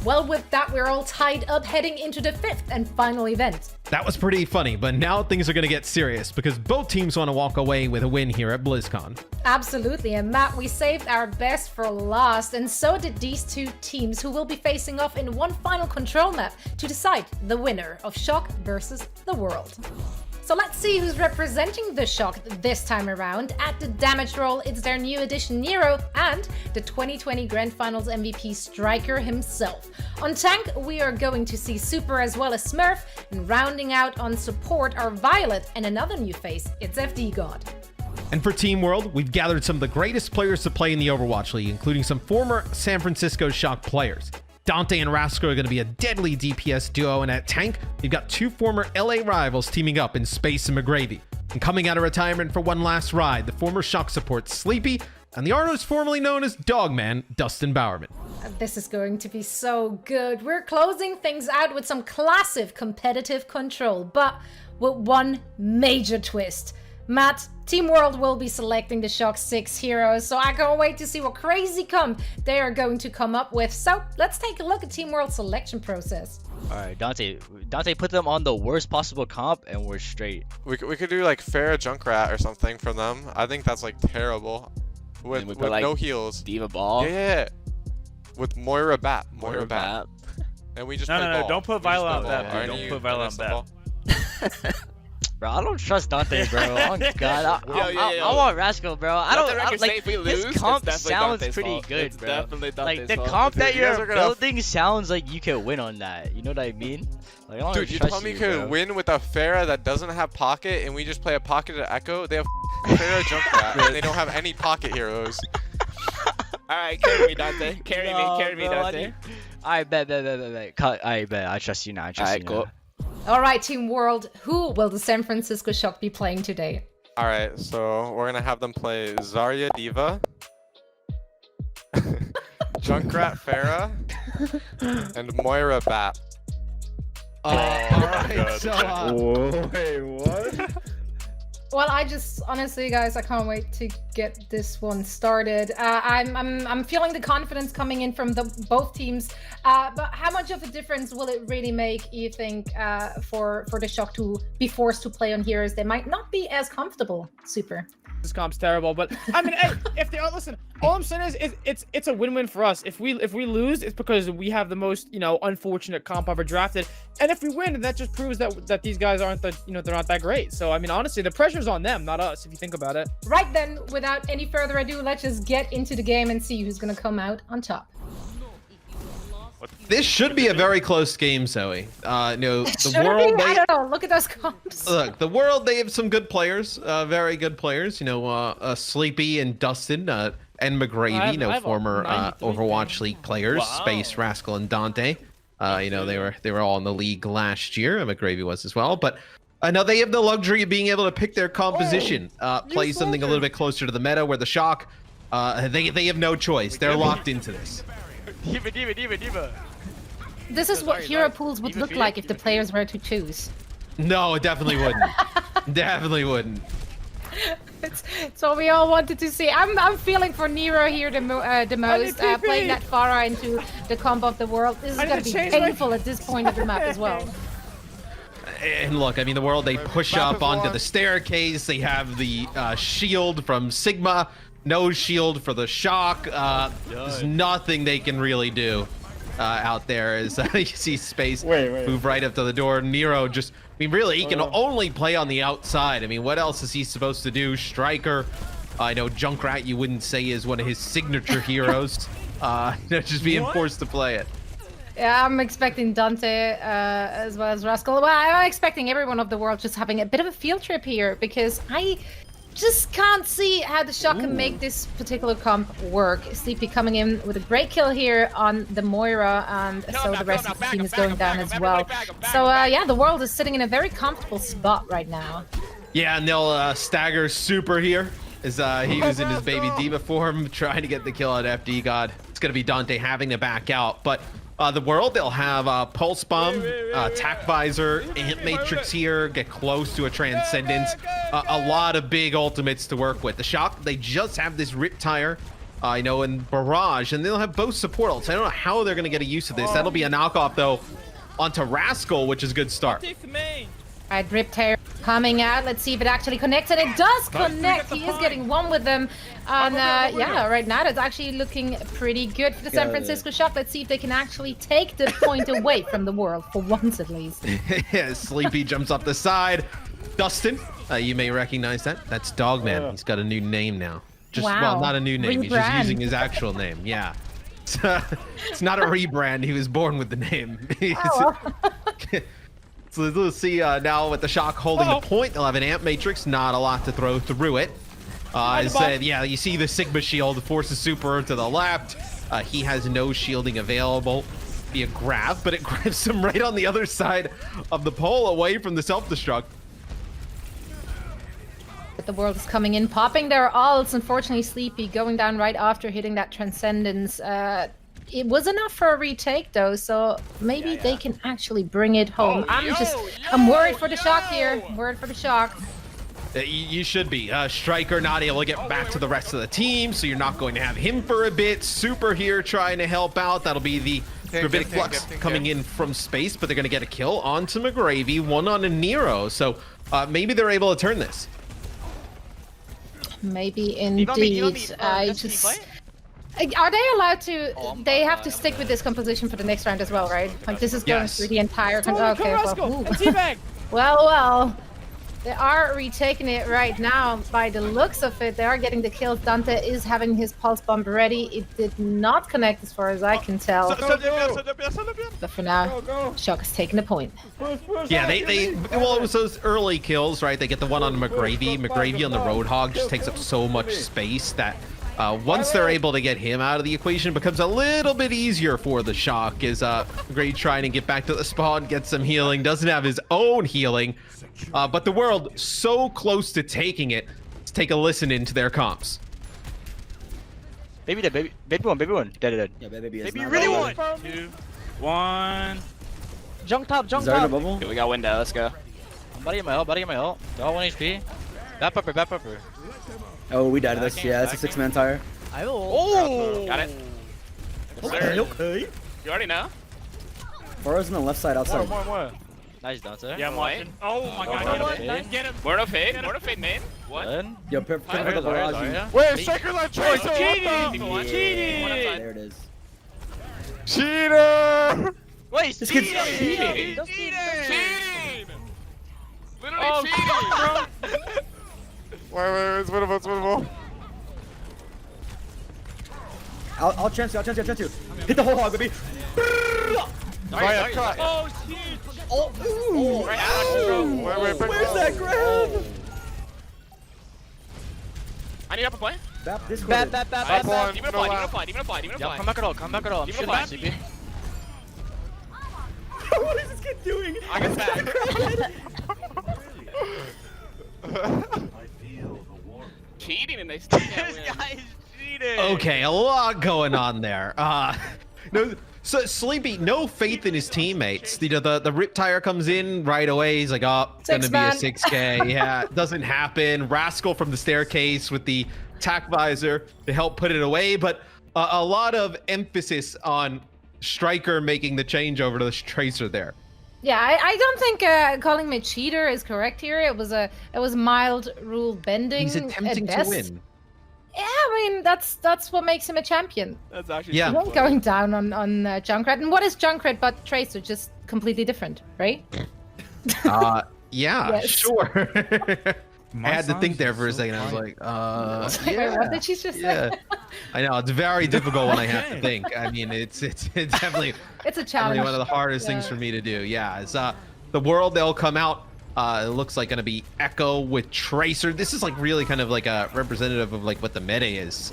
Well, with that, we're all tied up heading into the 5th and final event. That was pretty funny, but now things are going to get serious because both teams want to walk away with a win here at BLIZZCON. Absolutely, and Matt, we saved our best for last, and so did these two teams who will be facing off in one final control map to decide the winner of Shock versus the World. So let's see who's representing the Shock this time around. At the damage role, it's their new addition Nero and the 2020 Grand Finals MVP Striker himself. On tank, we are going to see Super as well as Smurf, and rounding out on support are Violet and another new face, it's FD God. And for Team World, we've gathered some of the greatest players to play in the Overwatch League, including some former San Francisco Shock players. Dante and Rascal are going to be a deadly DPS duo, and at tank, you've got two former LA rivals teaming up in Space and McGravy. And coming out of retirement for one last ride, the former Shock support Sleepy, and the artist formerly known as Dogman, Dustin Bowerman. This is going to be so good. We're closing things out with some classic competitive control, but with one major twist. Matt, Team World will be selecting the Shock 6 heroes, so I can't wait to see what crazy comp they are going to come up with. So let's take a look at Team World's selection process. Alright, Dante put them on the worst possible comp and we're straight. We could do like Farah Junkrat or something from them. I think that's like terrible. With like, no heals. Diva Ball. Yeah. With Moira Bat. Moira Bat. And we just play ball. Don't put Violet on that. Don't put Violet on that. Bro, I don't trust Dante, bro. Oh god, I want Rascal, bro. I don't like if we lose, this comp sounds Dante's pretty fault. good, It's bro. definitely Dante's Like the fault. comp that Dude, you guys you're are gonna building sounds like you can win on that. You know what I mean? Like, I don't Dude, you trust told me you bro. could win with a Farah that doesn't have pocket, and we just play a pocket at Echo. They have Farah Junkrat, and they don't have any pocket heroes. Alright, carry me, Dante. Carry me, bro, Dante. I bet. I bet. I trust you now. I trust you now. Cool. All right, Team World, who will the San Francisco Shock be playing today? Alright, so we're gonna have them play Zarya Diva, Junkrat Farah, and Moira Bat. Alright, so Wait, what? Well, honestly, guys, I can't wait to get this one started. I'm feeling the confidence coming in from both teams. But how much of a difference will it really make, you think, for the Shock to be forced to play on heroes they might not be as comfortable? Super. This comp's terrible, but I mean, hey, if they are, listen, all I'm saying is it's a win-win for us. If we lose, it's because we have the most, unfortunate comp ever drafted, and if we win, that just proves that these guys aren't they're not that great. So I mean, honestly, the pressure's on them, not us, if you think about it. Right then, without any further ado, let's just get into the game and see who's gonna come out on top. this should be a very close game, Zoe. The Should it World, be? I don't know. Look at those comps. look, the World, they have some good players, very good players. Sleepy and Dustin, and McGravy, former Overwatch League players, Wow. Space, Rascal, and Dante. They were all in the league last year. McGravy was as well, but I know they have the luxury of being able to pick their composition, play something a little bit closer to the meta, where the Shock, they have no choice. They're locked into this. Diva. This is what hero pools would look like if the players were to choose. No, it definitely wouldn't. Definitely wouldn't. It's what we all wanted to see. I'm feeling for Nero here the most, playing that Pharah into the comp of the World. This is going to be painful at this point of the map as well. And look, I mean, the World, they push up onto the staircase. They have the shield from Sigma. No shield for the Shock. There's nothing they can really do out there as you see Space move right up to the door. Nero just, really, he can only play on the outside. I mean, what else is he supposed to do? Striker. I know Junkrat, you wouldn't say is one of his signature heroes. Just being forced to play it. Yeah, I'm expecting Dante as well as Rascal. Well, I'm expecting everyone of the World just having a bit of a field trip here because I just can't see how the Shock can make this particular comp work. Sleepy coming in with a great kill here on the Moira, and so the rest of the team is going down as well. So yeah, the World is sitting in a very comfortable spot right now. Yeah, and they'll stagger Super here as he was in his baby Diva form trying to get the kill on FD God. It's going to be Dante having to back out, but the World, they'll have Pulse Bomb, Tac Visor, Ant Matrix here, get close to a Transcendence. A lot of big ultimates to work with. The Shock, they just have this Rip Tire I know, in Barrage, and they'll have both support ults. I don't know how they're going to get a use of this. That'll be a knockoff, though, onto Rascal, which is a good start. Alright, Riptide coming out. Let's see if it actually connects, and it does connect. He is getting one with them. And yeah, right now it's actually looking pretty good for the San Francisco Shock. Let's see if they can actually take the point away from the world, for once at least. Yeah, Sleepy jumps up the side. Dustin, you may recognize that. That's Dogman. He's got a new name now. Well, not a new name. He's just using his actual name. Yeah. It's not a rebrand. He was born with the name. So let's see now with the Shock holding the point. They'll have an amp matrix. Not a lot to throw through it. I said, yeah, you see the Sigma shield forces Super to the left. He has no shielding available via grab, but it grabs him right on the other side of the pole away from the self-destruct. The world is coming in, popping their ults. Unfortunately, Sleepy going down right after hitting that Transcendence. It was enough for a retake though, so maybe they can actually bring it home. I'm worried for the Shock here. Worried for the Shock. You should be. Striker not able to get back to the rest of the team, so you're not going to have him for a bit. Super here trying to help out. That'll be the Gravitic Flux coming in from space, but they're going to get a kill onto McGravy, one on a Nero. So maybe they're able to turn this. Maybe indeed. Are they allowed to? They have to stick with this composition for the next round as well, right? Like this is going through the entire. Okay, well. They are retaking it right now. By the looks of it, they are getting the kills. Dante is having his pulse bomb ready. It did not connect as far as I can tell. But for now, Shock is taking the point. Yeah, well, it was those early kills, right? They get the one on McGravy. McGravy on the Roadhog just takes up so much space that once they're able to get him out of the equation, it becomes a little bit easier for the Shock. Is McGravy trying to get back to the spawn, get some healing, doesn't have his own healing. But the world so close to taking it. Let's take a listen into their comps. Baby dead, baby one. Dead. Yeah, baby is baby not really dead. 1, 2, 1. Junk top. Bubble? Okay, we got window. Let's go. Buddy in my ult. They're all 1 HP. Back pupper. Oh, we died to this. Yeah, that's a 6-man tire. Got it. Okay. You already know. Burrow's on the left side outside. More. Nice Dante. Yeah, I'm watching. Oh my god, get him. Mortal Fade main. What? Yo, perfect for the barrage. Wait, Striker left choice. Cheating! There it is. Cheater! Wait, This kid's cheating! Cheating! Literally cheating, bro. Wait, it's winnable. I'll chance you. Hit the whole hog, baby. Oh, shit! Oh, Right out, bro. Wait, where's that grab? I need upper play. This Bap. Demon apply. Yeah, come back at all. I'm shooting apply. at CP. What is this kid doing? I got back. Cheating and they still can't win. This guy's cheating. Okay, a lot going on there. No, so Sleepy, no faith in his teammates. The Riptire comes in right away. He's like, oh, it's gonna be a 6K. Yeah, it doesn't happen. Rascal from the staircase with the tack visor to help put it away, but a lot of emphasis on Striker making the change over to the Tracer there. Yeah, I don't think calling me cheater is correct here. It was mild rule bending. He's attempting to win. Yeah, I mean that's what makes him a champion. That's actually Yeah. He won't going down on Junkrat. And what is Junkrat but Tracer? Just completely different, right? Yeah, Yes. sure. I had to think there for a second. I was like, yeah. What did she just say? Yeah, I know it's very difficult when I have to think. I mean, it's definitely It's a definitely challenge. one of the hardest things for me to do. Yeah, it's the world they'll come out. It looks like gonna be Echo with Tracer. This is like really kind of like a representative of like what the meta is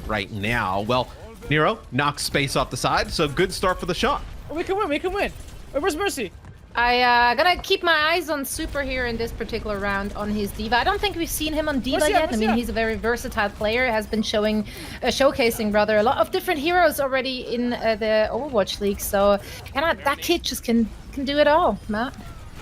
right now. Well, Nero knocks space off the side, so good start for the shot. Oh, we can win. Wait, where's Mercy? I gonna keep my eyes on Super here in this particular round on his D.Va. I don't think we've seen him on D.Va yet. I mean, he's a very versatile player. Has been showcasing rather a lot of different heroes already in the Overwatch League. So, that kid just can do it all, Matt.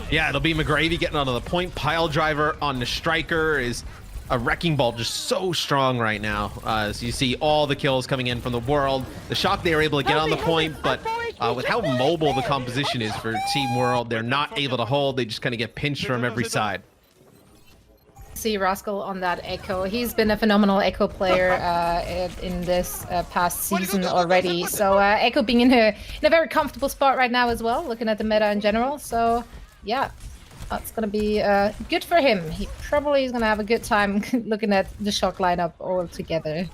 Yeah, it'll be McGravy getting onto the point. Pile driver on the Striker is a Wrecking Ball just so strong right now. So you see all the kills coming in from the World. The Shock, they were able to get on the point, but with how mobile the composition is for Team World, they're not able to hold. They just kind of get pinched from every side. See Rascal on that Echo. He's been a phenomenal Echo player in this past season already. So Echo being in a very comfortable spot right now as well, looking at the meta in general. So yeah, that's gonna be good for him. He probably is gonna have a good time looking at the Shock lineup all together. And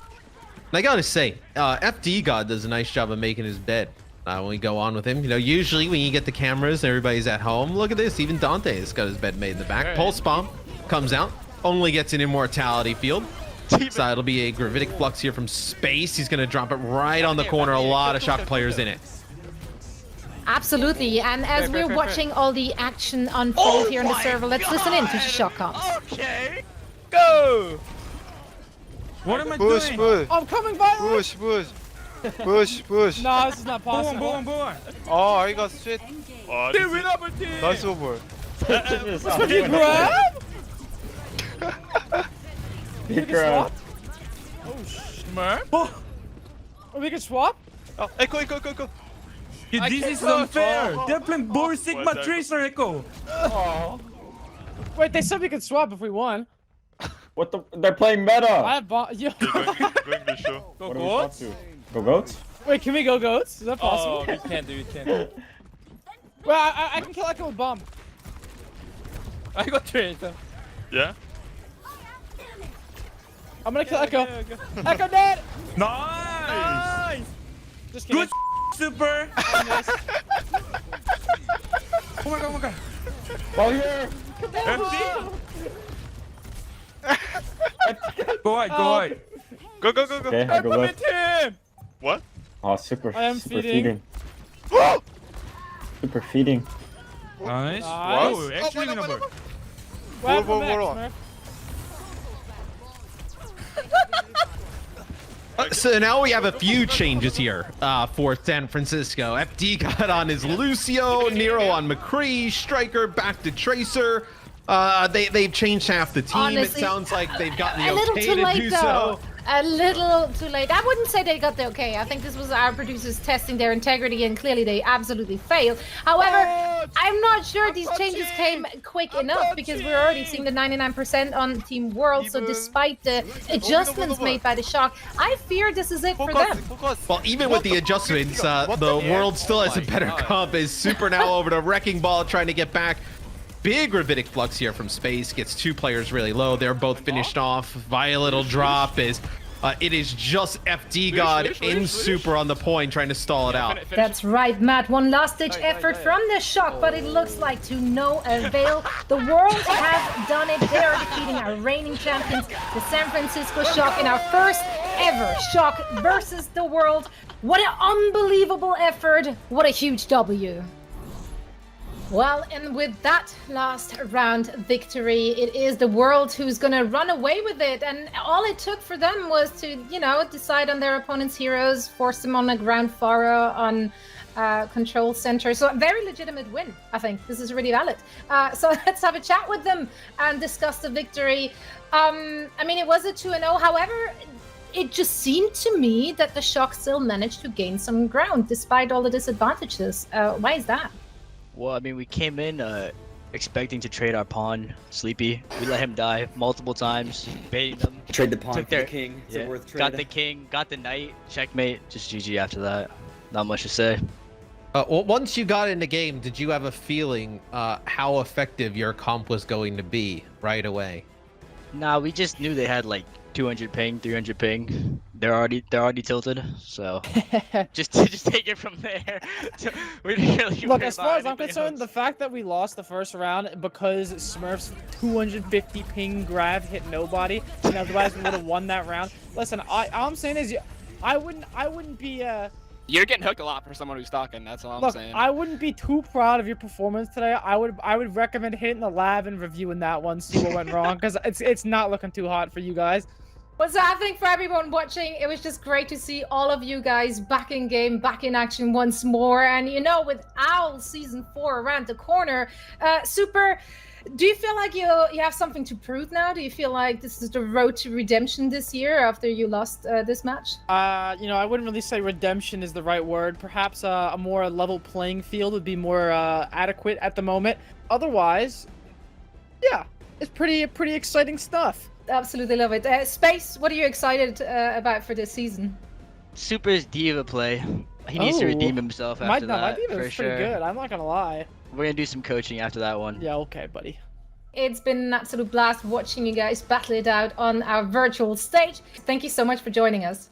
I gotta say, FD God does a nice job of making his bed. When we go on with him, you know, usually when you get the cameras and everybody's at home, look at this, even Dante has got his bed made in the back. Pulse Bomb comes out, only gets an Immortality field. So it'll be a Gravitic Flux here from space. He's gonna drop it right on the corner. A lot of Shock players in it. Absolutely, and as we're watching all the action unfold here in the server, let's listen in to Shock comms. Okay, go. What am I doing? Oh, I'm coming by. Push. No, this is not possible. Boom, boom. Oh, I got shit. Team win our team. Nice over. Big grab. Big grab. Oh, Smurf. oh, we can swap. Oh, Echo. This is unfair. They're playing Boris Sigma Tracer Echo. Oh. Wait, they said we could swap if we won. What the? They're playing meta. I have yeah. What are we about to? Go goats? Wait, can we go goats? Is that possible? Oh, we can't do it. Well, I can kill Echo with bomb. I got trained. Yeah. I'm gonna kill Echo. Echo dead. Nice. Just kidding. Good super. Oh my god. Ball here. FD. Go ahead. Go. Okay, I go left. Him. What? Oh, super. I am super feeding. Super feeding. Nice. Nice. Oh, actually number. What happened Whoa, next, Smurf? So now we have a few changes here for San Francisco. FD got on his Lucio, Nero on McCree, Striker back to Tracer. They've changed half the team. Honestly, it sounds like they've gotten the a little okay too to late do though. so. A little too late. I wouldn't say they got the okay. I think this was our producers testing their integrity, and clearly they absolutely failed. However, I'm not sure these changes came quick enough because we're already seeing the 99% on Team World. So despite the adjustments made by the Shock, I fear this is it for them. Well, even with the adjustments, the World still has a better comp. Is Super now over to Wrecking Ball trying to get back. Big Gravitic Flux here from space, gets 2 players really low. They're both finished off. Violet will drop. It is just FD God in Super on the point trying to stall it out. That's right, Matt. One last-ditch effort from the Shock, but it looks like to no avail. The World have done it. They are defeating our reigning champions, the San Francisco Shock, in our first ever Shock versus the World. What an unbelievable effort. What a huge W. Well, and with that last round victory, it is the World who's gonna run away with it. And all it took for them was to, you know, decide on their opponent's heroes, force them on a ground furrow on control center. So a very legitimate win, I think. This is really valid. So let's have a chat with them and discuss the victory. I mean, it was a 2-0. However, it just seemed to me that the Shock still managed to gain some ground despite all the disadvantages. Why is that? Well, I mean, we came in expecting to trade our pawn, Sleepy. We let him die multiple times, baiting them. Trade the pawn Took for their- the king. It's a worth trade. Got the king, got the knight, checkmate, just GG after that. Not much to say. Well, once you got in the game, did you have a feeling how effective your comp was going to be right away? Nah, we just knew they had like 200 ping, 300 ping. They're already tilted, so just take it from there. We didn't really Look, worry as far about as I'm anything concerned, else. the fact that we lost the first round because Smurf's 250 ping grab hit nobody, and otherwise we would have won that round. Listen, all I'm saying is, I wouldn't be You're getting hooked a lot for someone who's stalking. That's all I'm look, saying. I wouldn't be too proud of your performance today. I would recommend hitting the lab and reviewing that one, see what went wrong, because it's not looking too hot for you guys. Well, so I think for everyone watching, it was just great to see all of you guys back in game, back in action once more. And, you know, with Owl Season 4 around the corner, Super, Do you feel like you have something to prove now? Do you feel like this is the road to redemption this year after you lost this match? You know, I wouldn't really say redemption is the right word. Perhaps a more level playing field would be more adequate at the moment. Otherwise, yeah, it's pretty exciting stuff. Absolutely love it. Space, what are you excited about for this season? Super's diva play. He needs to redeem himself after that. My diva for is sure. pretty good. I'm not gonna lie. We're gonna do some coaching after that one. Yeah, okay, buddy. It's been an absolute blast watching you guys battle it out on our virtual stage. Thank you so much for joining us.